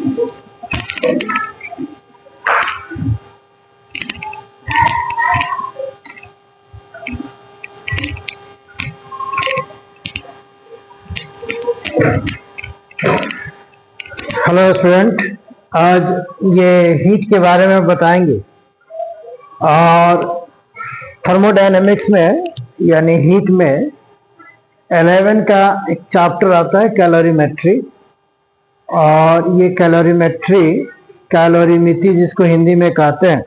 Hello student, आज ये heat के बारे में बताएंगे। और थर्मोडायनेमिक्स में यानी हीट में 11 का एक चैप्टर आता है कैलोरीमेट्री। और ये कैलोरीमेट्री, कैलोरीमिति जिसको हिंदी में कहते हैं,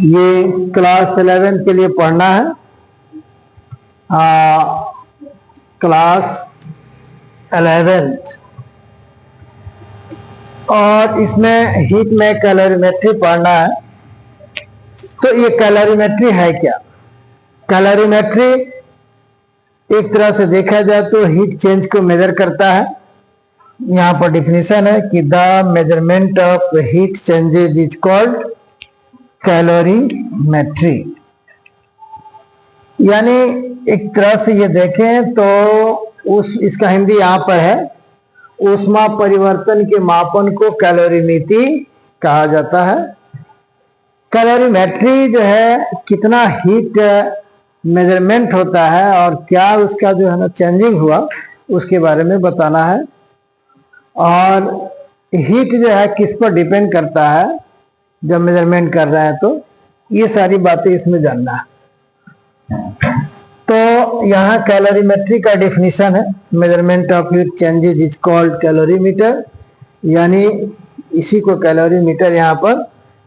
ये क्लास 11 के लिए पढ़ना है। क्लास 11 और इसमें हीट में कैलोरीमेट्री पढ़ना है। तो ये कैलोरीमेट्री है क्या? कैलोरीमेट्री एक तरह से देखा जाए तो हीट चेंज को मेजर करता है। यहाँ पर डिफिनीशन है कि the measurement of heat changes is called calorimetry. यानी एक तरह से ये देखें तो इसका हिंदी यहाँ पर है, ऊष्मा परिवर्तन के मापन को कैलोरीमिति कहा जाता है। कैलोरीमेट्री जो है कितना हीट मेजरमेंट होता है और क्या उसका जो है ना चेंजिंग हुआ उसके बारे में बताना है। और हीट जो है किस पर डिपेंड करता है जब मेजरमेंट कर रहे हैं, तो ये सारी बातें इसमें जानना है। तो यहाँ कैलोरीमेट्री का डेफिनेशन है, measurement of heat changes is called calorimeter. यानी इसी को कैलोरीमीटर यहाँ पर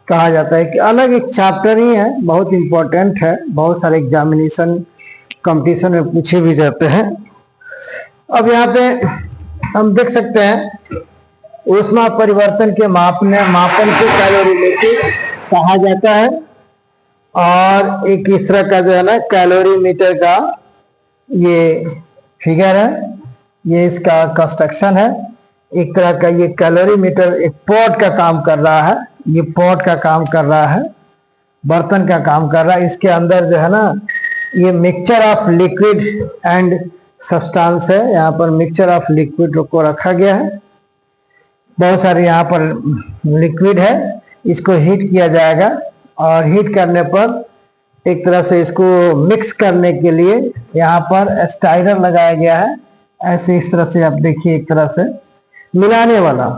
कहा जाता है कि अलग एक चैप्टर ही है, बहुत इंपॉर्टेंट है, बहुत सारे एग्जामिनेशन कंपटीशन में पूछे भी जाते हैं। अब यहाँ पे हम देख सकते हैं ऊष्मा परिवर्तन के मापन को कैलोरीमेट्री कहा जाता है। और एक इस तरह का जो है ना कैलोरीमीटर का ये फिगर है, ये इसका कंस्ट्रक्शन है। एक तरह का ये कैलोरीमीटर एक पॉट का काम कर रहा है, ये पॉट का काम कर रहा है, बर्तन का काम कर रहा है। इसके अंदर जो है ना ये mixture of liquid and substance है। यहाँ पर मिक्सचर ऑफ लिक्विड को रखा गया है, बहुत सारे यहाँ पर लिक्विड है। इसको हीट किया जाएगा और हीट करने पर एक तरह से इसको मिक्स करने के लिए यहाँ पर स्टाइरर लगाया गया है। ऐसे इस तरह से आप देखिए, एक तरह से मिलाने वाला,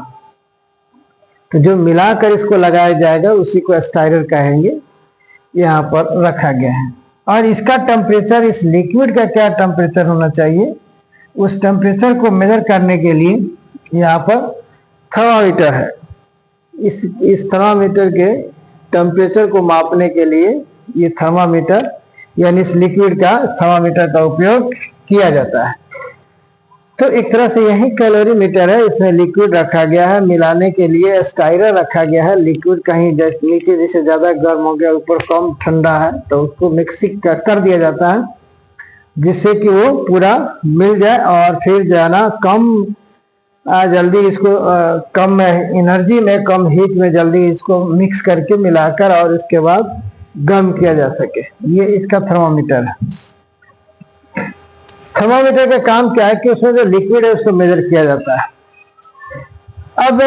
तो जो मिलाकर इसको लगाया जाएगा उसी को स्टाइरर कहेंगे, यहाँ पर रखा गया है। और इसका टेम्परेचर, इस लिक्विड का क्या टेम्परेचर होना चाहिए, उस टेम्परेचर को मेजर करने के लिए यहाँ पर थर्मामीटर है। इस थर्मामीटर के टेम्परेचर को मापने के लिए ये थर्मामीटर यानी इस लिक्विड का थर्मामीटर का उपयोग किया जाता है। तो एक तरह से यही कैलोरीमीटर है, इसमें लिक्विड रखा गया है, मिलाने के लिए स्टाइरर रखा गया है। लिक्विड कहीं नीचे जैसे ज्यादा गर्म हो गया, ऊपर कम ठंडा है, तो उसको मिक्सिंग कर दिया जाता है जिससे कि वो पूरा मिल जाए और फिर जो है ना कम जल्दी इसको कम एनर्जी में, कम हीट में जल्दी इसको मिक्स करके मिलाकर और इसके बाद गर्म किया जा सके। ये इसका थर्मामीटर है। थर्मामीटर का काम क्या है कि उसमें जो लिक्विड है उसको मेजर किया जाता है। अब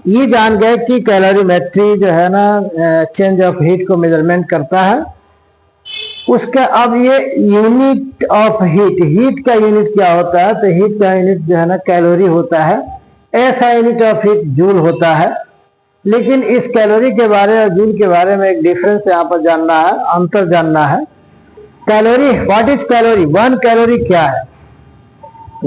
ये जान गए कि कैलोरीमेट्री जो है ना चेंज ऑफ हीट को मेजरमेंट करता है। उसका अब ये यूनिट ऑफ हीट, हीट का यूनिट क्या होता है, तो हीट का यूनिट जो है ना कैलोरी होता है। ऐसा यूनिट ऑफ हीट जूल होता है। लेकिन इस कैलोरी के बारे और जूल के बारे में एक डिफरेंस यहाँ पर जानना है, अंतर जानना है। Calorie, what is calorie? 1 calorie क्या है?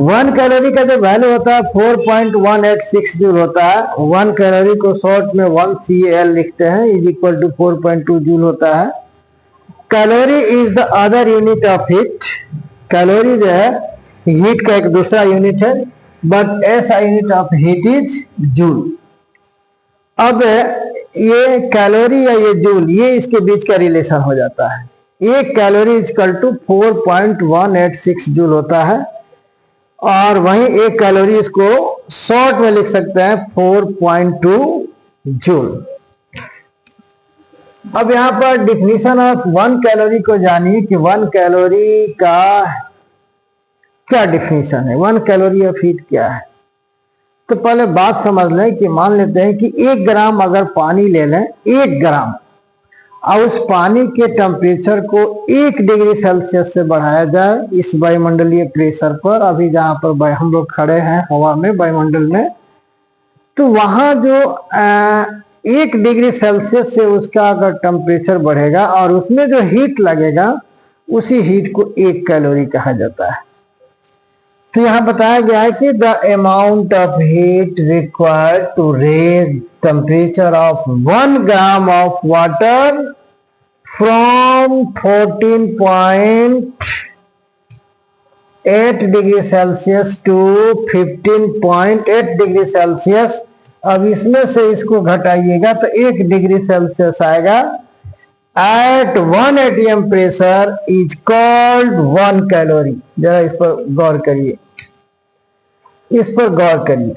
1 कैलोरी का जो वैल्यू होता है 4.186 जूल होता है। 1 कैलोरी को शॉर्ट में 1 CAL लिखते हैं, इज इक्वल टू 4.2 जूल होता है। Calorie is the other unit of heat. Calorie जो है हीट का एक दूसरा यूनिट है, बट ऐसा unit of heat is joule. अब ये कैलोरी या ये जूल, ये इसके बीच का रिलेशन हो जाता है। एक कैलोरी इक्वल टू 4.186 जूल होता है और वहीं एक कैलोरी इसको शॉर्ट में लिख सकते हैं 4.2 जूल। अब यहाँ पर डिफिनीशन ऑफ 1 कैलोरी को जानिए कि 1 कैलोरी का क्या डिफिनीशन है, 1 कैलोरी ऑफ हीट क्या है। तो पहले बात समझ लें कि मान लेते हैं कि 1 ग्राम अगर पानी ले लें, 1 ग्राम, और उस पानी के टेम्परेचर को 1 डिग्री सेल्सियस से बढ़ाया जाए इस वायुमंडलीय प्रेशर पर, अभी जहां पर हम लोग खड़े हैं हवा में, वायुमंडल में, तो वहां जो 1 डिग्री सेल्सियस से उसका अगर टेम्परेचर बढ़ेगा और उसमें जो हीट लगेगा उसी हीट को 1 कैलोरी कहा जाता है। तो यहां बताया गया है कि the amount of heat required to raise temperature of 1 gram of water from 14.8 degree Celsius to 15.8 degree Celsius. अब इसमें से इसको घटाइएगा तो 1 डिग्री सेल्सियस आएगा। At 1 atm pressure is called 1 calorie. जरा इस पर गौर करिए, इस पर गौर करिए।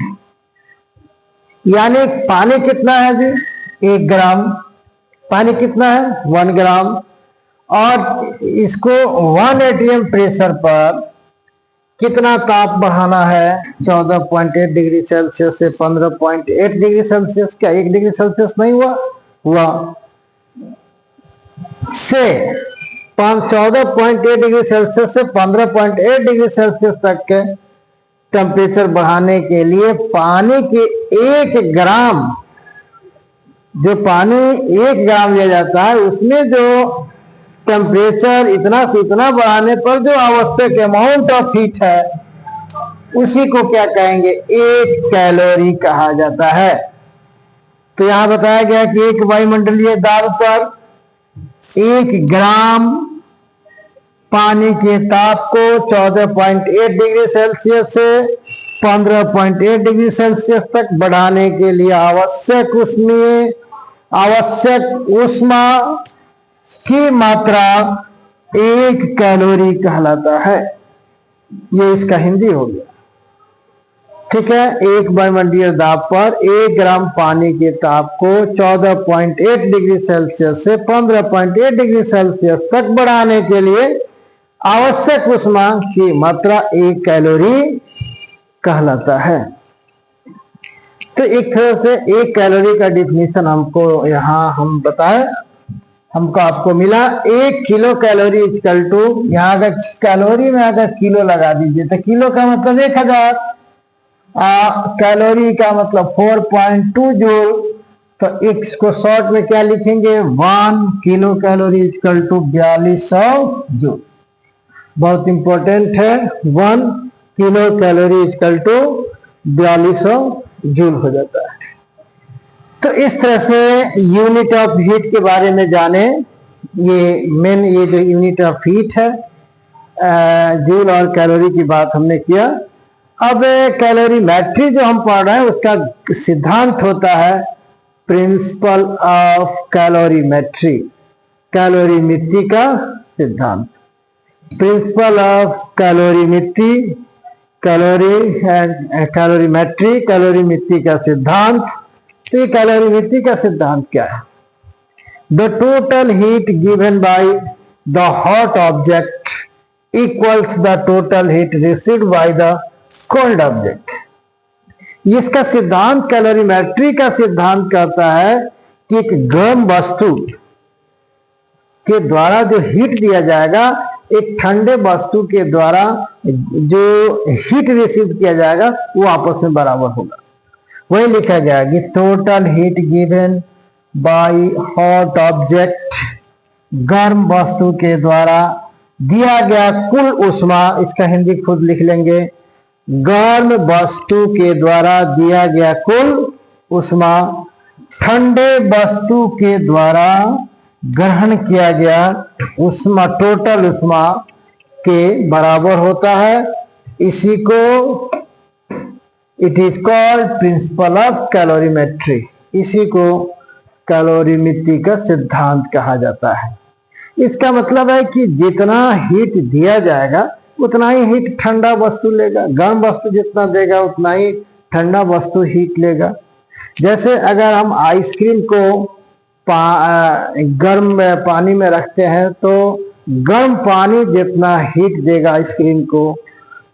यानी पानी कितना है जी? 1 ग्राम। पानी कितना है? 1 ग्राम। और इसको 1 atm प्रेशर पर कितना ताप बढ़ाना है? 14.8 डिग्री सेल्सियस से 15.8 डिग्री सेल्सियस। क्या 1 डिग्री सेल्सियस नहीं हुआ? हुआ। से 14.8 डिग्री सेल्सियस से 15.8 डिग्री सेल्सियस तक के टेम्परेचर बढ़ाने के लिए पानी के 1 ग्राम, जो पानी 1 ग्राम लिया जाता है, उसमें जो टेम्परेचर इतना से इतना बढ़ाने पर जो आवश्यक अमाउंट ऑफ हीट है उसी को क्या कहेंगे? 1 कैलोरी कहा जाता है। तो यहां बताया गया कि एक वायुमंडलीय दाब पर 1 ग्राम पानी के ताप को 14.8 डिग्री सेल्सियस से 15.8 डिग्री सेल्सियस तक बढ़ाने के लिए आवश्यक ऊष्मा की मात्रा 1 कैलोरी कहलाता है। ये इसका हिंदी हो गया। ठीक है। एक वायुमंडलीय दाब पर 1 ग्राम पानी के ताप को 14.8 डिग्री सेल्सियस से 15.8 डिग्री सेल्सियस तक बढ़ाने के लिए आवश्यक ऊष्मा की मात्रा 1 कैलोरी कहलाता है। तो एक तरह से 1 कैलोरी का डिफिनीशन हमको यहां हम बताए, हमको आपको मिला 1 किलो कैलोरी इक्वल टू, यहां अगर कैलोरी में अगर किलो लगा दीजिए तो किलो का मतलब 1000, कैलोरी का मतलब 4.2 जूल। तो इसको शॉर्ट में क्या लिखेंगे? 1 kilo calorie equal to 4200 joule. बहुत इंपॉर्टेंट है। 1 kilo calorie equal to 4200 joule हो जाता है। तो इस तरह से यूनिट ऑफ हीट के बारे में जाने। ये जो यूनिट ऑफ हीट है, जूल और कैलोरी की बात हमने किया। अब कैलोरीमेट्री जो हम पढ़ रहे हैं उसका सिद्धांत होता है प्रिंसिपल ऑफ कैलोरीमेट्री, कैलोरीमेट्री का सिद्धांत। Principal of calorimetry, calorimetry, calorimetry का सिद्धांत। तो ये कैलोरीमेट्री का सिद्धांत क्या है? The total heat given by the hot object equals the total heat received by the cold object. इसका सिद्धांत, कैलोरीमेट्री का सिद्धांत कहता है कि एक गर्म वस्तु के द्वारा जो हीट दिया जाएगा, एक ठंडे वस्तु के द्वारा जो हीट रिसीव किया जाएगा वो आपस में बराबर होगा। वही लिखा गया कि total heat given by hot object, गर्म वस्तु के द्वारा दिया गया कुल ऊष्मा, इसका हिंदी खुद लिख लेंगे, गर्म वस्तु के द्वारा दिया गया कुल ऊष्मा ठंडे वस्तु के द्वारा ग्रहण किया गया ऊष्मा, टोटल ऊष्मा के बराबर होता है। इसी को it is called principle of calorimetry. इसी को कैलोरीमेट्री का सिद्धांत कहा जाता है। इसका मतलब है कि जितना हीट दिया जाएगा उतना ही हीट ठंडा वस्तु लेगा, गर्म वस्तु जितना देगा उतना ही ठंडा वस्तु हीट लेगा। जैसे अगर हम आइसक्रीम को गर्म पानी में रखते हैं तो गर्म पानी जितना हीट देगा आइसक्रीम को,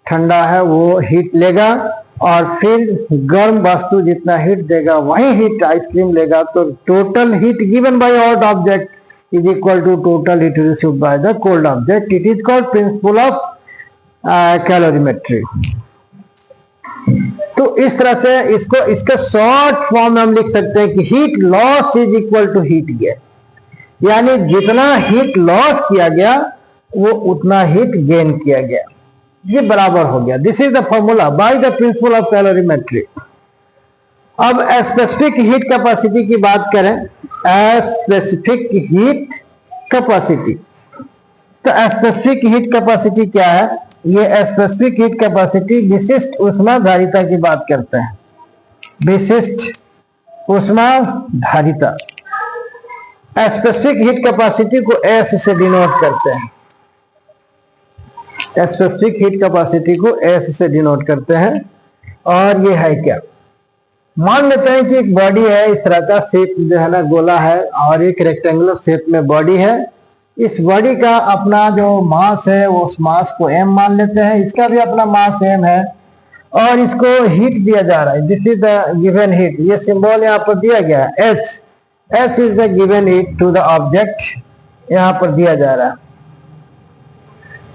ठंडा है वो हीट लेगा, और फिर गर्म वस्तु जितना हीट देगा वही हीट आइसक्रीम लेगा, तो total heat given by hot object is equal to total heat received by the cold object. It is called principle of calorimetry. तो इस तरह से इसको इसका शॉर्ट फॉर्म में हम लिख सकते हैं कि heat lost is equal to heat gain, यानी जितना हीट लॉस किया गया वो उतना हीट गेन किया गया, ये बराबर हो गया। This is the formula by the principal of calorimetry. अब स्पेसिफिक हीट कैपेसिटी की बात करें, स्पेसिफिक हीट कैपेसिटी, तो स्पेसिफिक हीट कैपेसिटी क्या है? ये स्पेसिफिक हीट कैपेसिटी विशिष्ट ऊष्माधारिता की बात करते हैं, विशिष्ट ऊष्माधारिता। स्पेसिफिक हीट कैपेसिटी को एस से डिनोट करते हैं, स्पेसिफिक हीट कैपेसिटी को एस से डिनोट करते हैं। और ये है क्या, मान लेते हैं कि एक बॉडी है, इस तरह का शेप जो है ना गोला है और एक रेक्टेंगुलर शेप में बॉडी है। इस बॉडी का अपना जो मास है वो उस मास को m मान लेते हैं, इसका भी अपना मास m है और इसको हीट दिया जा रहा है। This is the given heat, ये सिंबल यहाँ पर दिया गया है h, h is the given heat to the object, यहाँ पर दिया जा रहा है।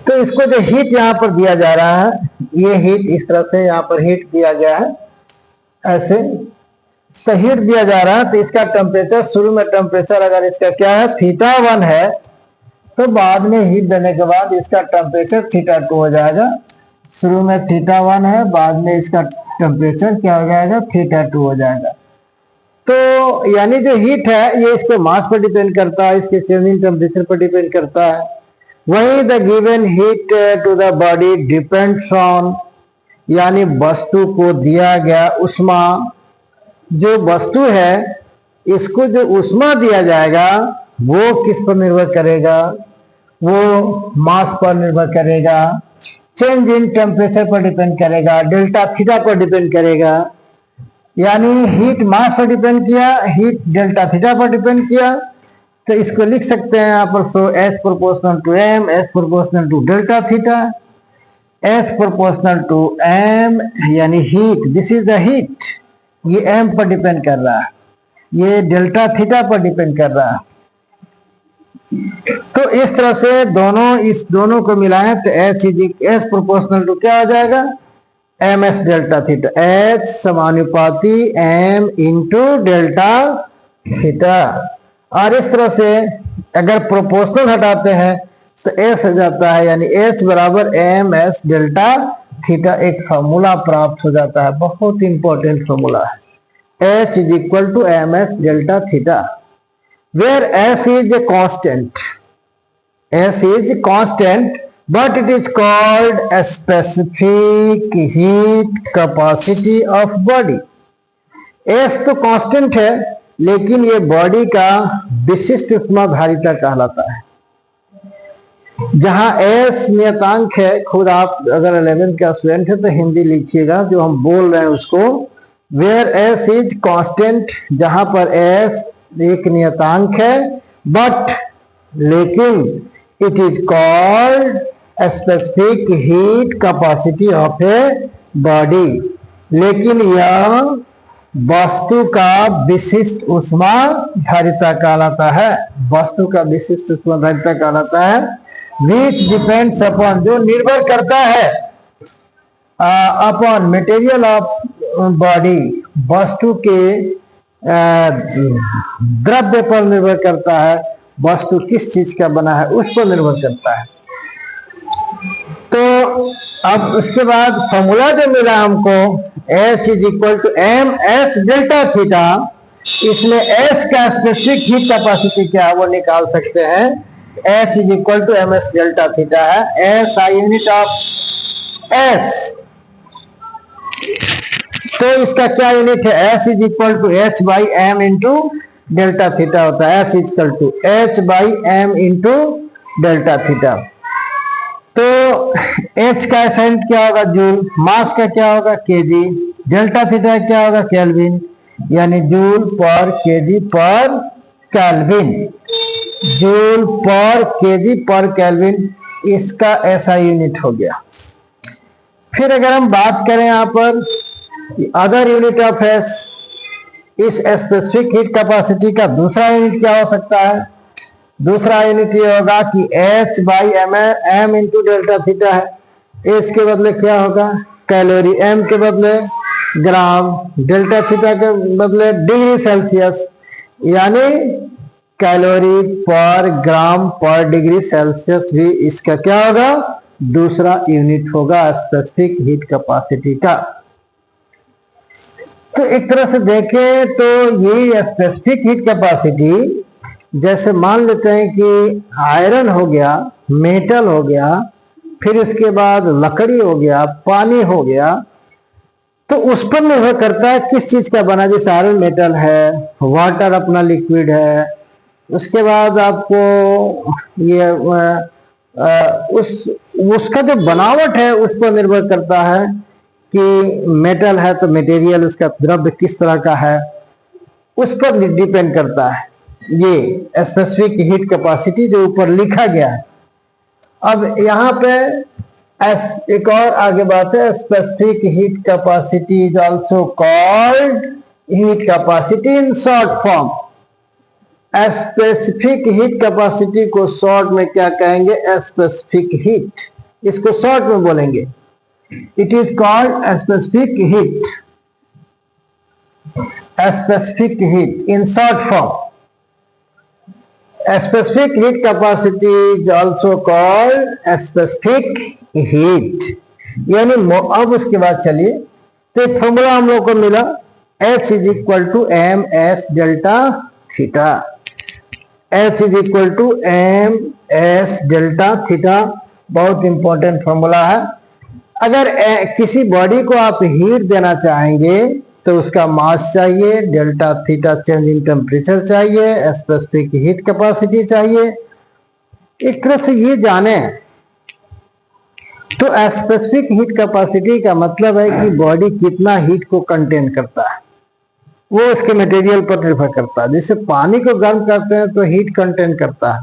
तो इसको जो हीट यहाँ पर दिया जा रहा है, ये हीट इस तरह से यहाँ पर हीट दिया गया है ऐसे, तो हीट दिया जा रहा है। तो इसका टेम्परेचर, शुरू में टेम्परेचर अगर इसका क्या है θ1 है, तो बाद में हीट देने के बाद इसका टेम्परेचर θ2 हो जाएगा। शुरू में θ1 है, बाद में इसका टेम्परेचर क्या हो जाएगा θ2 हो जाएगा। तो यानी जो हीट है ये इसके मास पर डिपेंड करता है, इसके चेंजिंग टेम्परेचर पर डिपेंड करता है। वही the given heat to the body depends on, यानी वस्तु को दिया गया ऊष्मा, जो वस्तु है इसको जो ऊष्मा दिया जाएगा वो किस पर निर्भर करेगा? वो मास पर निर्भर करेगा, चेंज इन टेम्परेचर पर डिपेंड करेगा, डेल्टा थीटा पर डिपेंड करेगा। यानी हीट मास पर डिपेंड किया, हीट डेल्टा थीटा पर डिपेंड किया। तो इसको लिख सकते हैं यहाँ पर, so S proportional to M, S proportional to delta theta, S proportional to M, यानी heat, this is the heat, ये एम पर डिपेंड कर रहा है, ये डेल्टा थीटा पर डिपेंड कर रहा है। तो इस तरह से इस दोनों को मिलाएं तो H is S proportional to क्या हो जाएगा? M S delta theta, H समानुपाती एम इंटू डेल्टा थीटा। और इस तरह से अगर प्रोपोर्शनल हटाते हैं तो एस हो जाता है, यानी एच बराबर एम एस डेल्टा थीटा, एक फार्मूला प्राप्त हो जाता है, बहुत इंपॉर्टेंट फार्मूला है। H is equal to M S delta theta, where S is a constant, S is constant, but it is called a specific heat capacity of body। S तो constant है लेकिन ये बॉडी का विशिष्ट ऊष्माधारिता कहलाता है। जहां S नियतांक है, खुद आप अगर 11th का स्टूडेंट है तो हिंदी लिखिएगा जो हम बोल रहे हैं उसको, where S is constant, जहां पर S एक नियतांक है, बट लेकिन it is called specific heat capacity of a body, लेकिन यह वस्तु का विशिष्ट ऊष्माधारिता कहलाता है, वस्तु का विशिष्ट ऊष्माधारिता कहलाता है। विच डिपेंड्स अपॉन, जो निर्भर करता है अपॉन मटेरियल ऑफ बॉडी, वस्तु के द्रव्य पर निर्भर करता है, वस्तु किस चीज का बना है उस पर निर्भर करता है। तो अब उसके बाद फॉर्मूला जो मिला हमको, H is equal to M S delta theta, इसमें S का स्पेसिफिक हीट कैपेसिटी क्या है वो निकाल सकते हैं। H is equal to M S delta theta है, S I unit of S, तो इसका क्या यूनिट है? S is equal to H by M into delta theta होता है, S is equal to H by M into delta theta. तो H का एसेंट क्या होगा? जूल, मास का क्या होगा? केजी, डेल्टा थीटा क्या होगा? केल्विन, यानी जूल पर केजी पर केल्विन, जूल पर केजी पर केल्विन, इसका ऐसा यूनिट हो गया। फिर अगर हम बात करें यहाँ पर अदर यूनिट ऑफ एस, इस स्पेसिफिक हीट कैपेसिटी का दूसरा यूनिट क्या हो सकता है? दूसरा यूनिट ये होगा कि H by M into delta theta है। एच के बदले क्या होगा? कैलोरी, एम के बदले ग्राम, डेल्टा थीटा के बदले डिग्री सेल्सियस, यानी कैलोरी पर ग्राम पर डिग्री सेल्सियस भी इसका क्या होगा? दूसरा यूनिट होगा स्पेसिफिक हीट कैपेसिटी का। तो एक तरह से देखें तो ये स्पेसिफिक हीट कैपेसिटी, जैसे मान लेते हैं कि आयरन हो गया, मेटल हो गया, फिर उसके बाद लकड़ी हो गया, पानी हो गया, तो उस पर निर्भर करता है किस चीज का बना। जैसे आयरन मेटल है, वाटर अपना लिक्विड है, उसके बाद आपको ये उसका जो बनावट है उस पर निर्भर करता है कि मेटल है तो मटेरियल उसका द्रव्य किस तरह का है, उस पर डिपेंड करता है ये स्पेसिफिक हीट कैपेसिटी जो ऊपर लिखा गया है। अब यहाँ पे एक और आगे बात है, specific heat capacity is also called heat capacity in short form. Specific heat capacity को शॉर्ट में क्या कहेंगे? स्पेसिफिक हीट, इसको शॉर्ट में बोलेंगे। It is called specific heat, specific heat in short form. Specific heat capacity is also called specific heat, यानी अब उसके बाद चलिए तो एक फॉर्मूला हम लोग को मिला, H is equal to M S delta theta. H is equal to M S delta theta, बहुत इंपॉर्टेंट फॉर्मूला है। अगर किसी बॉडी को आप हीट देना चाहेंगे तो उसका मास चाहिए, delta theta change in temperature चाहिए, स्पेसिफिक हीट कैपेसिटी चाहिए। एक तरह से ये जाने तो स्पेसिफिक हीट कैपेसिटी का मतलब है कि बॉडी कितना हीट को कंटेन करता है, वो उसके मटेरियल पर निर्भर करता है। जैसे पानी को गर्म करते हैं तो हीट कंटेन करता है,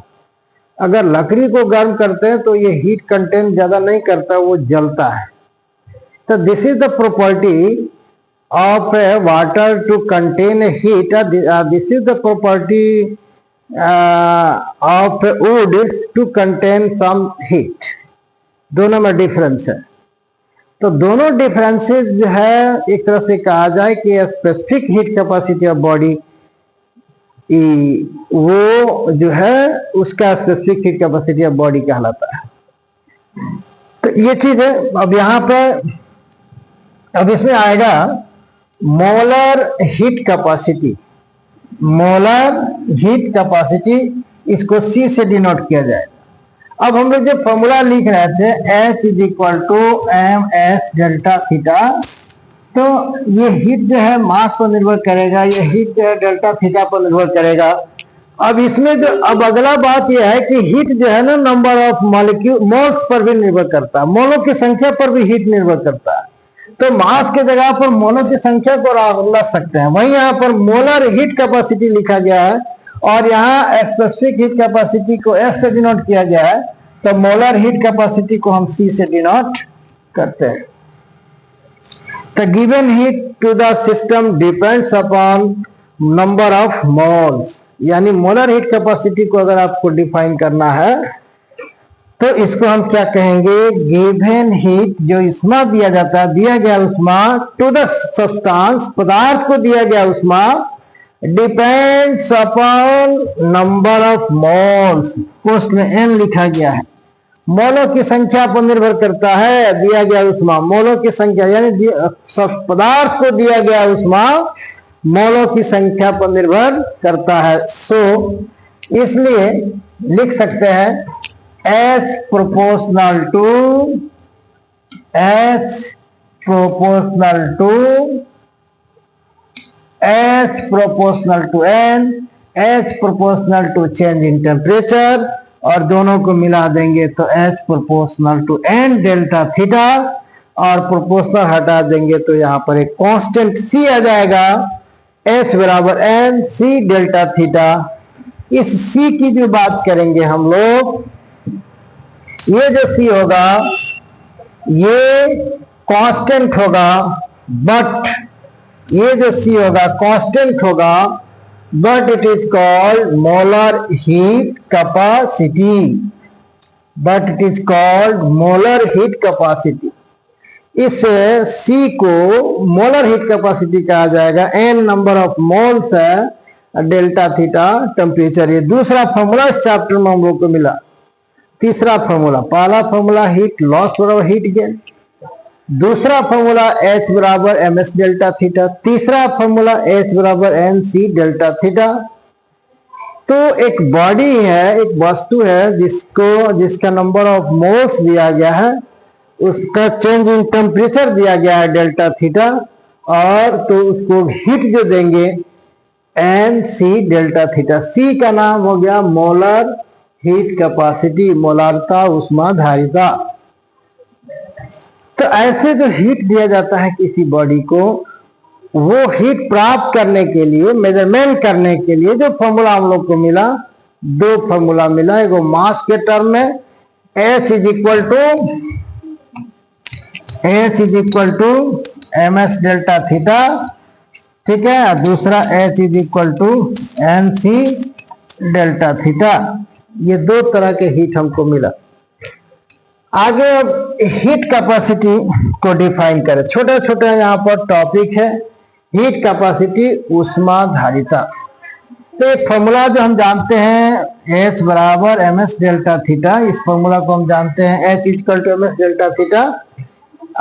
अगर लकड़ी को गर्म करते हैं तो ये हीट कंटेन ज्यादा नहीं करता, वो जलता है। तो this is the property of water to contain heat. This is the property of wood to contain some heat. दोनों में डिफरेंस है। तो दोनों डिफरेंसेस जो है एक तरह से कहा जाए कि specific heat capacity of body वो जो है उसका specific heat capacity of body कहलाता है। तो ये चीज है। अब यहाँ पर अब इसमें आएगा molar heat capacity. Molar heat capacity, इसको C से डिनोट किया जाएगा। अब हम लोग जो फॉर्मूला लिख रहे थे H is equal to M S delta theta, तो ये हीट जो है मास पर निर्भर करेगा, ये हीट जो है डेल्टा थीटा पर निर्भर करेगा। अब इसमें जो अब अगला बात यह है कि हीट जो है ना number of molecule moles per भी निर्भर करता है, मोलों की संख्या पर भी हीट निर्भर करता है। तो मास के जगह पर मोलों की संख्या को रख सकते हैं, वहीं यहाँ पर मोलर हीट कैपेसिटी लिखा गया है और यहाँ स्पेसिफिक हीट कैपेसिटी को S से डिनोट किया गया है, तो मोलर हीट कैपेसिटी को हम C से डिनोट करते हैं। तो given heat to the system depends upon number of moles, यानी मोलर हीट कैपेसिटी को अगर आपको डिफाइन करना है तो इसको हम क्या कहेंगे? गिवन हीट, जो उष्मा दिया जाता है, दिया गया उष्मा टू द सब्सटेंस, पदार्थ को दिया गया उष्मा, depends upon number of moles, post में N लिखा गया है, मोलों की संख्या पर निर्भर करता है दिया गया उष्मा, मोलों की संख्या, यानी पदार्थ को दिया गया उष्मा मोलों की संख्या पर निर्भर करता है। सो इसलिए लिख सकते हैं H proportional to H proportional to H proportional to N, H proportional to change in temperature, और दोनों को मिला देंगे तो H proportional to N delta theta, और प्रोपोर्शनल हटा देंगे तो यहाँ पर एक कांस्टेंट C आ जाएगा, H बराबर N C डेल्टा थीटा। इस C की जो बात करेंगे हम लोग, ये जो C होगा ये कांस्टेंट होगा बट ये जो C होगा कांस्टेंट होगा, but it is called molar heat capacity, but it is called molar heat capacity. इस C को मोलर हीट कैपेसिटी कहा जाएगा। n नंबर ऑफ मोल्स है, डेल्टा थीटा टेम्परेचर। ये दूसरा फॉर्मूला इस चैप्टर में हम लोग को मिला। तीसरा फॉर्मूला, पहला फॉर्मूला हीट लॉस बराबर हीट गेन, दूसरा फॉर्मूला H बराबर ms डेल्टा थीटा, तीसरा फॉर्मूला H बराबर nc डेल्टा थीटा। तो एक बॉडी है, एक वस्तु है जिसका नंबर ऑफ मोल्स दिया गया है, उसका चेंज इन टेम्परेचर दिया गया है डेल्टा थीटा, और तो उसको हीट जो देंगे nc डेल्टा थीटा। C का नाम हो गया मोलर हीट कैपेसिटी, मोलारता, उष्माधारिता। तो ऐसे जो हीट दिया जाता है किसी बॉडी को, वो हीट प्राप्त करने के लिए, मेजरमेंट करने के लिए जो फॉर्मूला हम लोग को मिला, दो फॉर्मूला मिला। एक मास के टर्म में H is equal to ms delta theta, ठीक है, दूसरा H is equal to nc delta theta. ये दो तरह के हीट हमको मिला। आगे अब हीट कैपेसिटी को डिफाइन करें। छोटे छोटे यहाँ पर टॉपिक है। हीट कैपेसिटी, उष्माधारिता। तो एक फॉर्मूला जो हम जानते हैं H बराबर ms डेल्टा थीटा, इस फॉर्मूला को हम जानते हैं H equal to ms delta theta.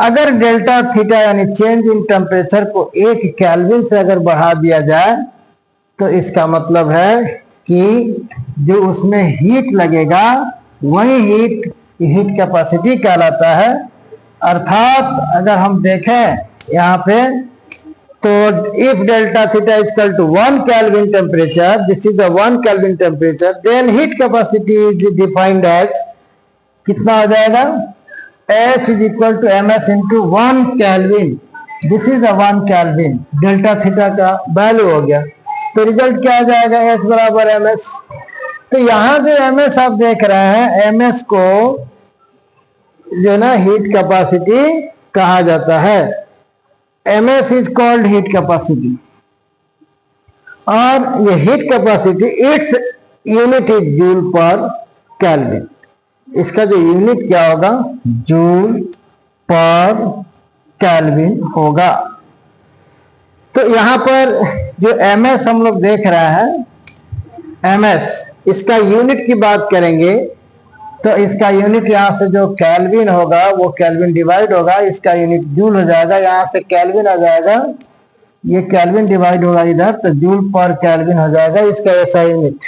अगर डेल्टा थीटा यानी चेंज इन टेम्परेचर को 1 केल्विन से अगर बढ़ा दिया जाए, तो इसका मतलब है कि जो उसमें हीट लगेगा वही हीट कैपेसिटी कहलाता है। अर्थात अगर हम देखें यहाँ पे, तो if delta theta is equal to 1 kelvin temperature, this is the 1 kelvin temperature, then heat capacity is defined as कितना हो जाएगा, H is equal to ms into 1 kelvin, this is the 1 kelvin, delta theta का value हो गया। तो result क्या आ जाएगा, H बराबर ms। तो यहाँ जो ms आप देख रहे हैं, ms को जो ना हीट कैपेसिटी कहा जाता है। ms is called heat capacity, और ये heat capacity its unit is joule पर केल्विन। इसका जो यूनिट क्या होगा, जूल पर केल्विन होगा। तो यहाँ पर जो ms हम लोग देख रहे हैं, ms, इसका यूनिट की बात करेंगे तो इसका यूनिट यहाँ से जो केल्विन होगा वो केल्विन डिवाइड होगा, इसका यूनिट जूल हो जाएगा, यहाँ से केल्विन आ जाएगा, ये केल्विन डिवाइड होगा इधर, तो जूल पर केल्विन हो जाएगा इसका ऐसा यूनिट।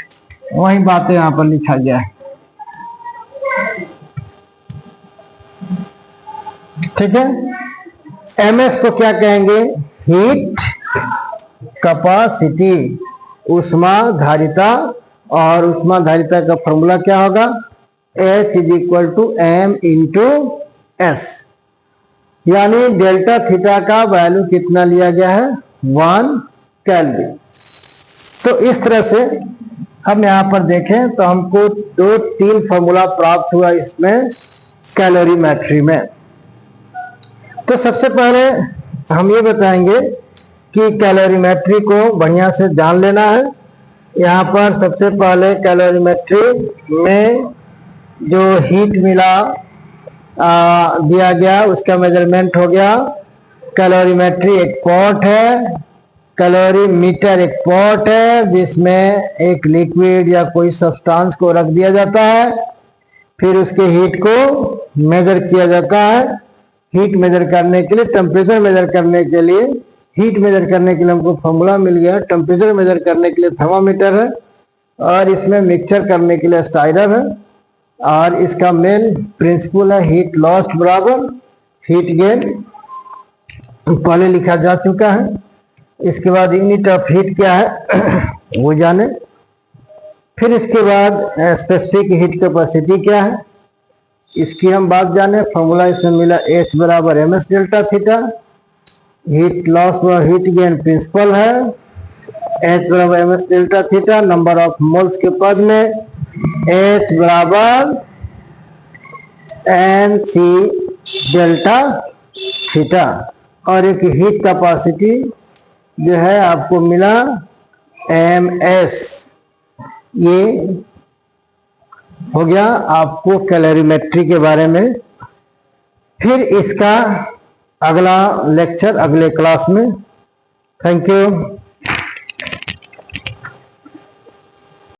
वही बातें यहाँ पर लिखा गया है, ठीक है। ms को क्या कहेंगे, हीट कैपेसिटी, उष्माधारिता। और उष्माधारिता का फॉर्मूला क्या होगा, H is equal to m into s, यानी डेल्टा थीटा का वैल्यू कितना लिया गया है, 1 केल्विन। तो इस तरह से हम यहाँ पर देखें तो हमको 2-3 फॉर्मूला प्राप्त हुआ इसमें कैलोरीमेट्री में। तो सबसे पहले हम ये बताएंगे कि कैलोरीमेट्री को बढ़िया से जान लेना है। यहाँ पर सबसे पहले कैलोरीमेट्री में जो हीट मिला दिया गया उसका मेजरमेंट हो गया। कैलोरीमेट्री एक पॉट है, कैलोरीमीटर एक पॉट है जिसमें एक लिक्विड या कोई सब्सटेंस को रख दिया जाता है, फिर उसके हीट को मेजर किया जाता है। हीट मेजर करने के लिए, टेम्परेचर मेजर करने के लिए, हीट मेजर करने के लिए हमको फॉर्मूला मिल गया। टेम्परेचर मेजर करने के लिए थर्मामीटर है, और इसमें मिक्सचर करने के लिए स्टाइलर है। और इसका मेन प्रिंसिपल है हीट लॉस बराबर हीट गेन, पहले लिखा जा चुका है। इसके बाद यूनिट ऑफ हीट क्या है वो जाने, फिर इसके बाद स्पेसिफिक हीट कैपेसिटी क्या है इसकी हम बात जाने। फॉर्मूला इसमें मिला H बराबर ms delta theta, heat loss बराबर हीट गेन प्रिंसिपल है, H बराबर ms delta theta, number of moles के पद में H बराबर nc डेल्टा थीटा। और एक हीट कैपेसिटी जो है आपको मिला MS। ये हो गया आपको कैलोरीमेट्री के बारे में। फिर इसका अगला लेक्चर अगले क्लास में। Thank you.